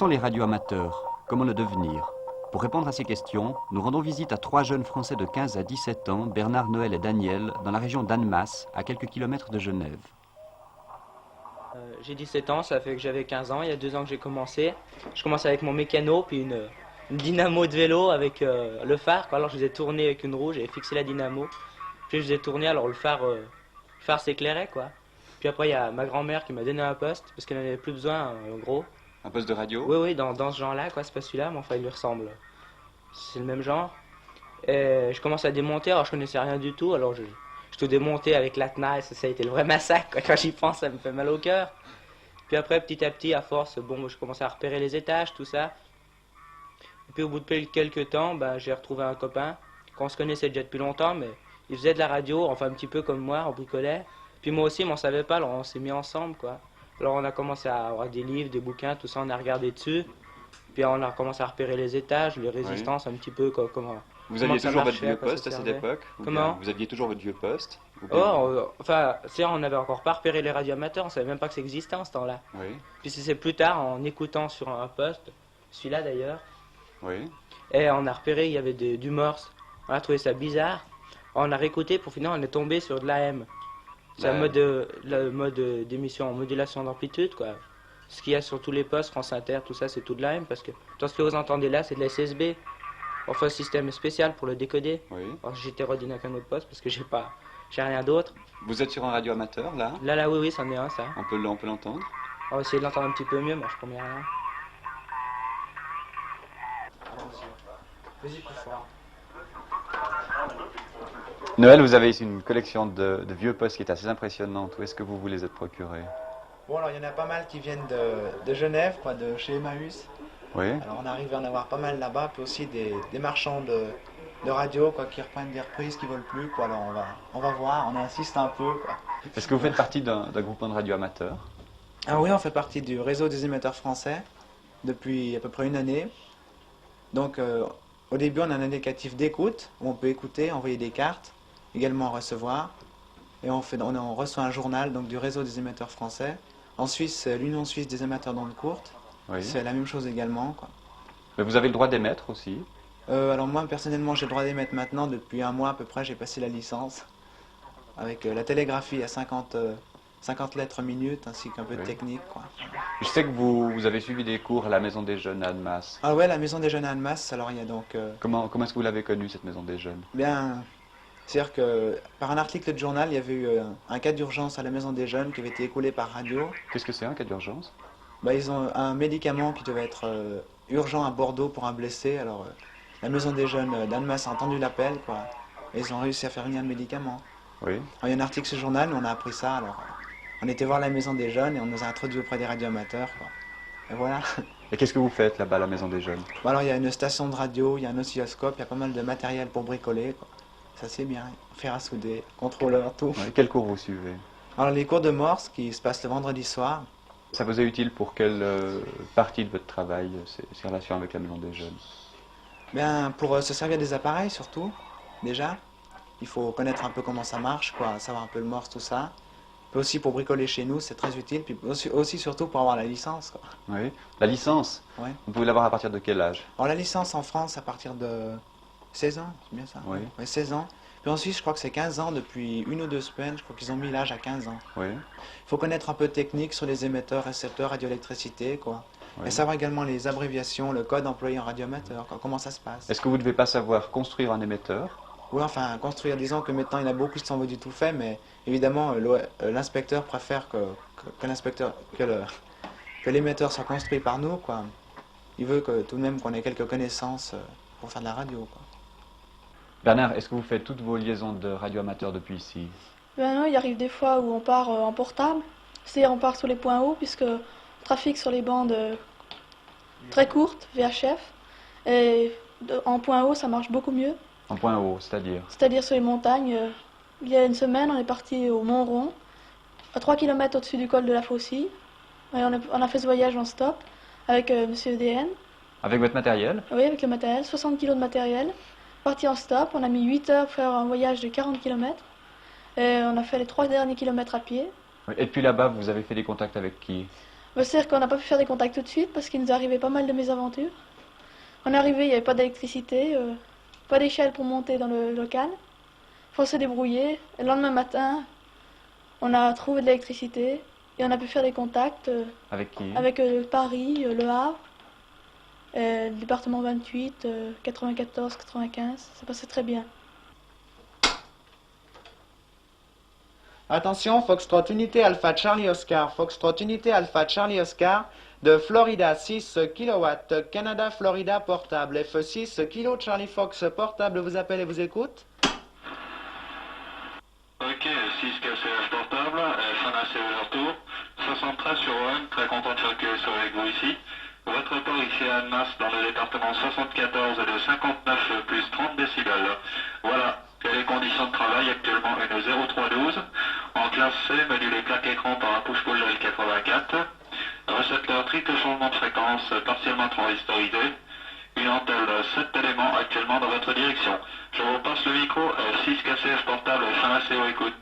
sont les radioamateurs? Comment le devenir? Pour répondre à ces questions, nous rendons visite à 3 jeunes Français de 15 à 17 ans, Bernard, Noël et Daniel, dans la région d'Annemasse, à quelques kilomètres de Genève. J'ai 17 ans, ça fait que j'avais 15 ans, il y a 2 ans que j'ai commencé. Je commençais avec mon mécano, puis une dynamo de vélo avec le phare. Alors je faisais tourner avec une roue, j'avais fixé la dynamo. Puis je faisais tourner, alors le phare s'éclairait quoi. Puis après il y a ma grand-mère qui m'a donné un poste, parce qu'elle n'en avait plus besoin en gros. Un poste de radio? Oui, oui, dans ce genre-là, quoi, c'est pas celui-là, mais enfin il lui ressemble. C'est le même genre. Et je commence à démonter, alors je connaissais rien du tout, alors je tout démontais avec la tenaille, ça a été le vrai massacre, quoi. Quand j'y pense, ça me fait mal au cœur. Puis après, petit à petit, à force, bon, je commençais à repérer les étages, tout ça. Et puis au bout de quelques temps, bah, j'ai retrouvé un copain qu'on se connaissait déjà depuis longtemps, mais il faisait de la radio, enfin un petit peu comme moi, on bricolait. Puis moi aussi, mais on savait pas, alors on s'est mis ensemble, quoi. Alors on a commencé à avoir des livres, des bouquins, tout ça, on a regardé dessus. Puis on a commencé à repérer les étages, les résistances, un petit peu comment Vous comment aviez ça toujours votre marchait, vieux à quoi ça poste à cette servait. époque? Comment? Vous aviez toujours votre vieux poste? Enfin, c'est on n'avait encore pas repéré les radioamateurs, on savait même pas que ça existait en ce temps-là. Oui, Puis c'est plus tard, en écoutant sur un poste, celui-là d'ailleurs, oui. et on a repéré il y avait du morse. On a trouvé ça bizarre. On a réécouté pour finir, on est tombé sur de l'AM. C'est le mode d'émission en modulation d'amplitude, quoi. Ce qu'il y a sur tous les postes, France Inter, tout ça, c'est tout de l'AM, parce que tout ce que vous entendez là, c'est de la SSB. Enfin, système spécial pour le décoder. Oui. Alors, j'étais redonné avec un autre poste parce que j'ai rien d'autre. Vous êtes sur un radioamateur, là? Là, oui, oui, c'en est un, ça. On peut l'entendre? On va essayer de l'entendre un petit peu mieux, moi je promets rien. Vas-y, plus fort. Noël, vous avez ici une collection de vieux postes qui est assez impressionnante. Où est-ce que vous vous les êtes procurés? Bon, alors il y en a pas mal qui viennent de Genève, quoi, de chez Emmaüs. Oui. Alors on arrive à en avoir pas mal là-bas, puis aussi des marchands de radio, quoi, qui reprennent des reprises qui veulent plus, quoi. Alors on va voir, on insiste un peu, quoi. Est-ce que vous faites partie d'un groupement de radioamateurs? Ah oui, on fait partie du réseau des émetteurs français depuis à peu près une année. Donc au début, on a un indicatif d'écoute où on peut écouter, envoyer des cartes, également recevoir. Et on reçoit un journal donc, du réseau des émetteurs français. En Suisse, c'est l'Union suisse des émetteurs d'ondes courtes. Oui. C'est la même chose également, quoi. Mais vous avez le droit d'émettre aussi? Alors moi, personnellement, j'ai le droit d'émettre maintenant. Depuis un mois à peu près, j'ai passé la licence. Avec la télégraphie à 50 lettres minutes, ainsi qu'un peu de Oui. technique, quoi. Je sais que vous avez suivi des cours à la Maison des Jeunes à Annemasse. Ah ouais, la maison des jeunes à Annemasse, alors il y a donc... Comment est-ce que vous l'avez connue, cette Maison des Jeunes? bien, c'est-à-dire que par un article de journal, il y avait eu un cas d'urgence à la maison des jeunes qui avait été écoulé par radio. Qu'est-ce que c'est un cas d'urgence? Bah, ils ont un médicament qui devait être urgent à Bordeaux pour un blessé. Alors, la maison des jeunes d'Annemasse a entendu l'appel, quoi. Et ils ont réussi à faire venir le médicament. Oui. Alors, il y a un article sur le journal, mais on a appris ça. Alors, on était voir la maison des jeunes et on nous a introduits auprès des radioamateurs, quoi. Et voilà. Et qu'est-ce que vous faites là-bas à la Maison des Jeunes? Bon, alors, il y a une station de radio, il y a un oscilloscope, il y a pas mal de matériel pour bricoler, quoi. Ça, c'est bien. Fer à souder, contrôleur, tout. Oui. Quel cours vous suivez? Alors, les cours de morse qui se passent le vendredi soir. Ça vous est utile pour quelle partie de votre travail, ces relations avec la Maison des Jeunes? Bien, pour se servir des appareils surtout, déjà. Il faut connaître un peu comment ça marche, quoi, savoir un peu le morse, tout ça. Puis aussi pour bricoler chez nous, c'est très utile. Puis aussi surtout pour avoir la licence, quoi. Oui. La licence, Ouais. vous pouvez l'avoir à partir de quel âge? Alors la licence en France à partir de 16 ans, c'est bien ça? Oui. Ouais, 16 ans. Puis en Suisse, je crois que c'est 15 ans depuis 1 ou 2 semaines. Je crois qu'ils ont mis l'âge à 15 ans. Oui. Il faut connaître un peu de technique sur les émetteurs, récepteurs, radioélectricité, quoi. Oui. Et savoir également les abréviations, le code employé en radioamateur, quoi, comment ça se passe. Est-ce que vous ne devez pas savoir construire un émetteur? Oui, enfin, construire, disons que maintenant il y en a beaucoup qui sont du tout fait, mais évidemment l'inspecteur préfère que l'émetteur soit construit par nous, quoi. Il veut que tout de même qu'on ait quelques connaissances pour faire de la radio, quoi. Bernard, est-ce que vous faites toutes vos liaisons de radioamateurs depuis ici? Ben non, il arrive des fois où on part en portable, c'est-à-dire on part sur les points hauts, puisque on trafique sur les bandes très courtes, VHF, et en point haut ça marche beaucoup mieux, En point haut, c'est-à-dire? c'est-à-dire sur les montagnes. Il y a une semaine, on est parti au Mont Rond, à 3 km au-dessus du col de la Faucille, et on a fait ce voyage en stop avec Monsieur EDN, Avec votre matériel? oui, avec le matériel, 60 kg de matériel, parti en stop, on a mis 8 heures pour faire un voyage de 40 km, et on a fait les 3 derniers kilomètres à pied. Oui. Et depuis là-bas, vous avez fait des contacts avec qui? C'est-à-dire qu'on n'a pas pu faire des contacts tout de suite parce qu'il nous arrivait pas mal de mésaventures. On est arrivé, il n'y avait pas d'électricité, pas d'échelle pour monter dans le local. Il faut se débrouiller. Et le lendemain matin, on a trouvé de l'électricité et on a pu faire des contacts Avec qui? avec Paris, Le Havre, le département 28, 94, 95. Ça passait très bien. Attention, Foxtrot Unité Alpha Charlie Oscar, Foxtrot Unité Alpha Charlie Oscar, de Florida 6 kW, Canada Florida portable, F6 kilo Charlie Fox portable vous appelle et vous écoute. Ok, 6 KCF portable, FNAC retour, 73 sur OM, très content de faire QSO avec vous ici. Votre rapport ici à Annemasse dans le département 74 de 59 plus 30 décibels. Voilà, les conditions de travail actuellement une 0312. En classe C, modulé plaque écran par un push-pull L84. Récepteur triple changement de fréquence partiellement transistorisé. Une antenne 7 éléments actuellement dans votre direction. Je vous passe le micro, 6 KCF portable, FNAC au écoute.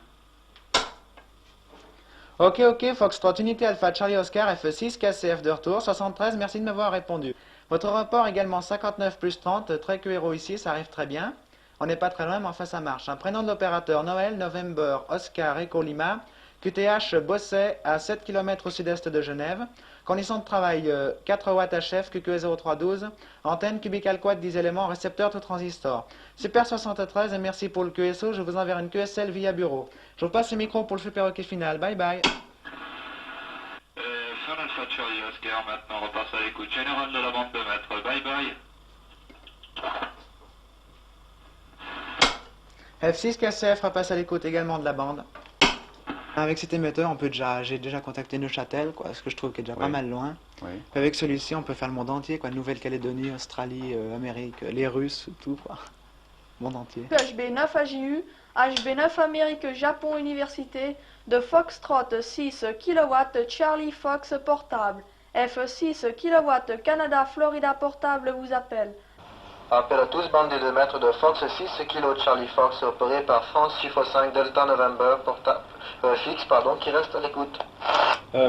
Ok, Foxtrot Unité Alpha Charlie Oscar, F6 KCF de retour, 73, merci de m'avoir répondu. Votre rapport également 59 plus 30, très QRO ici, ça arrive très bien. On n'est pas très loin, mais enfin ça marche. Un prénom de l'opérateur Noël, November, Oscar, Echo Lima, QTH Bosset à 7 km au sud-est de Genève. Conditions de travail 4 watts HF, QQE0312, antenne cubical quad 10 éléments, récepteur tout transistor. Super 73 et merci pour le QSO, je vous enverrai une QSL via bureau. Je vous passe le micro pour le super hockey final, bye bye. Fin Alpha Charlie Oscar, maintenant on repasse à l'écoute générale de la bande de mètres, bye bye. F6 KCF repasse à l'écoute également de la bande. Avec cet émetteur, j'ai déjà contacté Neuchâtel, quoi, ce que je trouve qui est déjà pas mal loin. Oui. Puis avec celui-ci, on peut faire le monde entier, quoi, Nouvelle-Calédonie, Australie, Amérique, les Russes, tout, quoi. Monde entier. HB9 AJU, HB9 Amérique Japon Université, de Foxtrot 6 kW Charlie Fox portable. F6 kW Canada Florida portable vous appelle. Appel à tous, bande des 2 mètres de Fox 6 kg Charlie Fox opéré par France chiffre 5 Delta November fixe qui reste à l'écoute.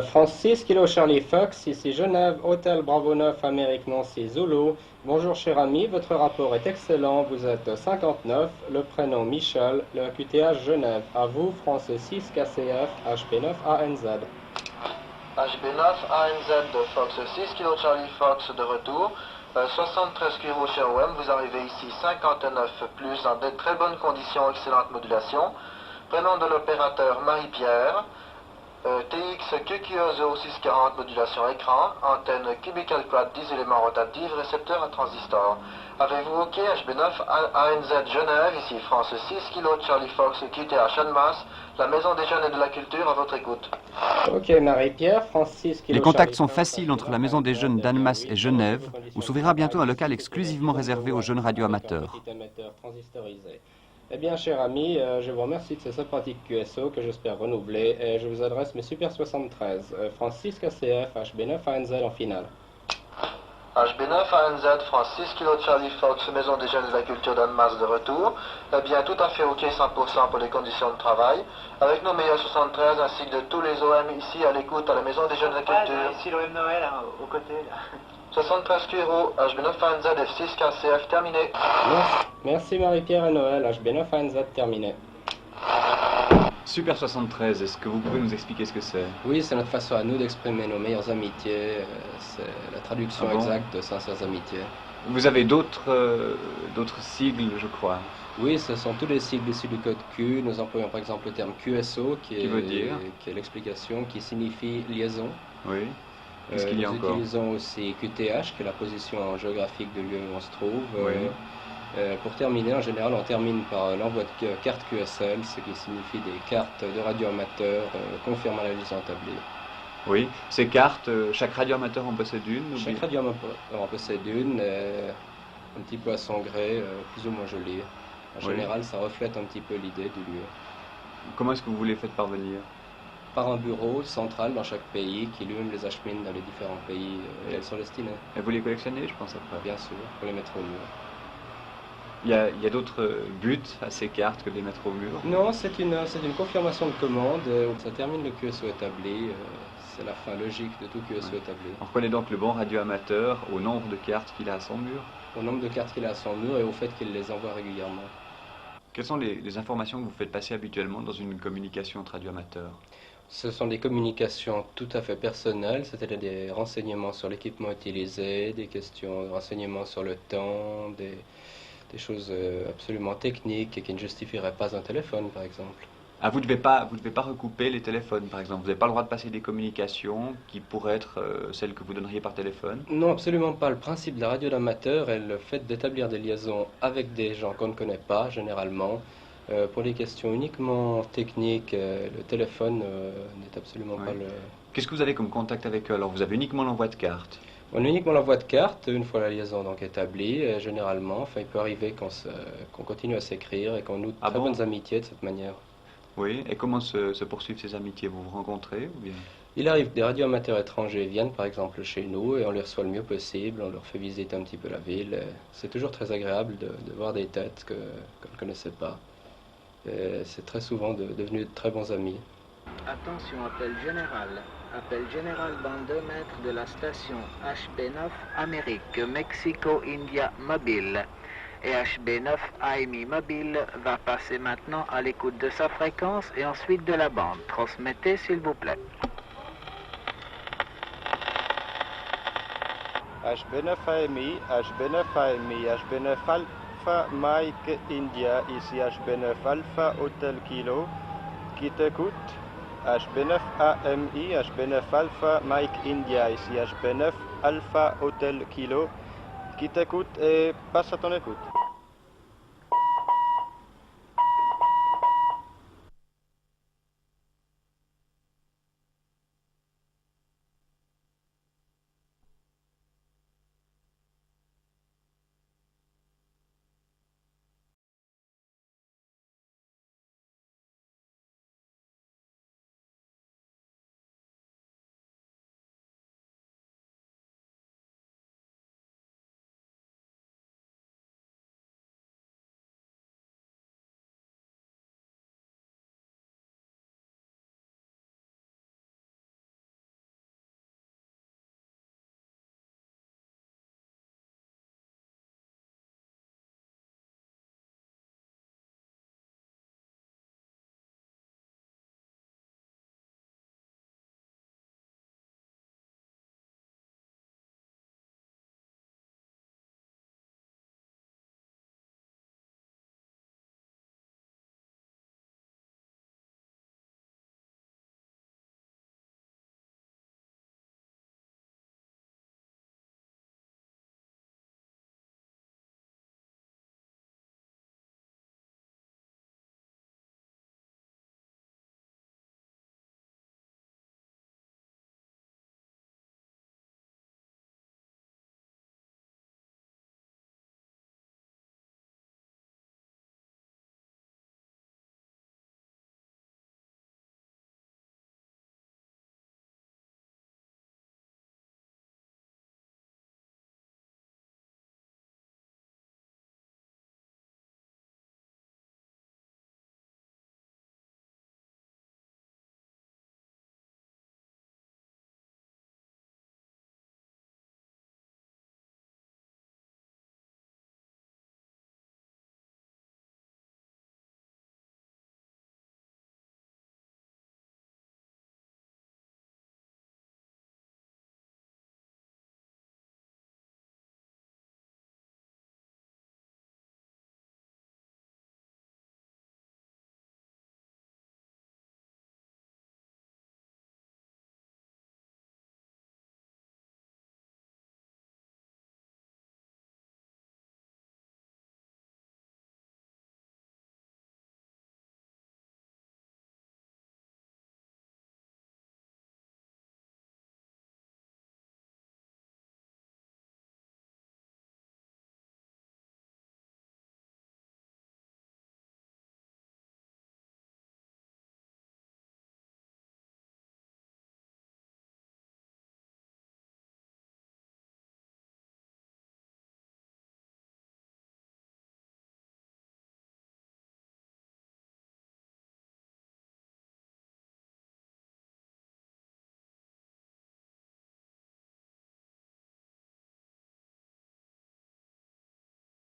France 6 kg Charlie Fox, ici Genève, Hôtel Bravo 9 Amérique Nancy Zulu. Bonjour cher ami, votre rapport est excellent, vous êtes 59, le prénom Michel, le QTH Genève. À vous, France 6 KCF, HB9 ANZ. HB9 ANZ de Fox 6 kg Charlie Fox de retour. 73 kg chez OM, vous arrivez ici 59 plus en de très bonnes conditions, excellente modulation. Prénom de l'opérateur Marie-Pierre, TX QQE 0640 modulation écran, antenne cubical quad 10 éléments rotatifs, récepteur à transistor. Avez-vous OK HB9 ANZ Genève, ici France 6 kg Charlie Fox QTH Annemasse, la maison des jeunes et de la culture à votre écoute. Ok Marie-Pierre, France 6 kg Les contacts Charlie sont Fox, faciles entre la maison des jeunes d'Annemasse et Genève, où s'ouvrira bientôt un local exclusivement réservé aux jeunes radioamateurs. Petit émetteur transistorisé. Eh bien, cher ami, je vous remercie de ce sympathique QSO que j'espère renouveler et je vous adresse mes Super 73, France 6 KCF, HB9 ANZ en finale. HB9 ANZ, France 6 kg Charlie Fox, maison des jeunes et de la culture d'Annemasse de retour. Eh bien, tout à fait OK 100% pour les conditions de travail. Avec nos meilleurs 73 ainsi que de tous les OM ici à l'écoute à la maison des jeunes et de la culture. Ici l'OM Noël, hein, aux côtés, là. 73 kg, HB9 ANZ, F6 KCF, terminé. Merci Marie-Pierre et Noël, HB9 ANZ terminé. Super 73, est-ce que vous pouvez nous expliquer ce que c'est? Oui, c'est notre façon à nous d'exprimer nos meilleures amitiés, c'est la traduction Ah bon exacte de sincères amitiés. Vous avez d'autres sigles, je crois. Oui, ce sont tous les sigles issus du code Q. Nous employons par exemple le terme QSO qui veut dire est l'explication, qui signifie liaison. Oui. Qu'est-ce qu'il y a nous encore? utilisons aussi QTH, qui est la position géographique de lieu où on se trouve. Oui. Pour terminer, en général, on termine par l'envoi de cartes QSL, ce qui signifie des cartes de radioamateurs confirmant la liste établie. Oui. Ces cartes, chaque radioamateur en possède une? Chaque radioamateur en possède une, un petit peu à son gré, plus ou moins jolie. En Oui. général, ça reflète un petit peu l'idée du lieu. Comment est-ce que vous les faites parvenir? Par un bureau central dans chaque pays qui lui-même les achemine dans les différents pays et elles sont destinées, Et vous les collectionnez, je pense, après? bien sûr, pour les mettre au mur. Il y a d'autres buts à ces cartes que de les mettre au mur? Non, c'est une confirmation de commande. Ça termine le QSO établi. C'est la fin logique de tout QSO établi. On reconnaît donc le bon radioamateur au nombre de cartes qu'il a à son mur? Au nombre de cartes qu'il a à son mur et au fait qu'il les envoie régulièrement. Quelles sont les informations que vous faites passer habituellement dans une communication entre radioamateurs? Ce sont des communications tout à fait personnelles, c'est-à-dire des renseignements sur l'équipement utilisé, des questions, des renseignements sur le temps, des choses absolument techniques et qui ne justifieraient pas un téléphone, par exemple. Ah, vous devez pas recouper les téléphones, par exemple. Vous n'avez pas le droit de passer des communications qui pourraient être celles que vous donneriez par téléphone? Non, absolument pas. Le principe de la radio d'amateur est le fait d'établir des liaisons avec des gens qu'on ne connaît pas, généralement. Pour les questions uniquement techniques, le téléphone n'est absolument pas le... Qu'est-ce que vous avez comme contact avec eux? Alors, vous avez uniquement l'envoi de cartes? On a uniquement l'envoi de cartes, une fois la liaison donc établie, généralement. Enfin, il peut arriver qu'on continue à s'écrire et qu'on noue de très bonnes amitiés de cette manière. Oui, et comment se poursuivent ces amitiés? Vous vous rencontrez ou bien? Il arrive que des radioamateurs étrangers viennent par exemple chez nous et on les reçoit le mieux possible, on leur fait visiter un petit peu la ville. C'est toujours très agréable de voir des têtes qu'on ne connaissait pas. C'est très souvent devenu de très bons amis. Attention, appel général. Appel général dans 2 mètres de la station HB9 Amérique, Mexico India Mobile. Et HB9 AMI Mobile va passer maintenant à l'écoute de sa fréquence et ensuite de la bande. Transmettez s'il vous plaît. HB9 AMI, HB9 AMI, HB9 Alpha Mike India, ici HB9 Alpha Hotel Kilo, qui t'écoute. HB9 AMI, HB9 Alpha Mike India, ici HB9 Alpha Hotel Kilo, qui t'écoute et passe à ton écoute.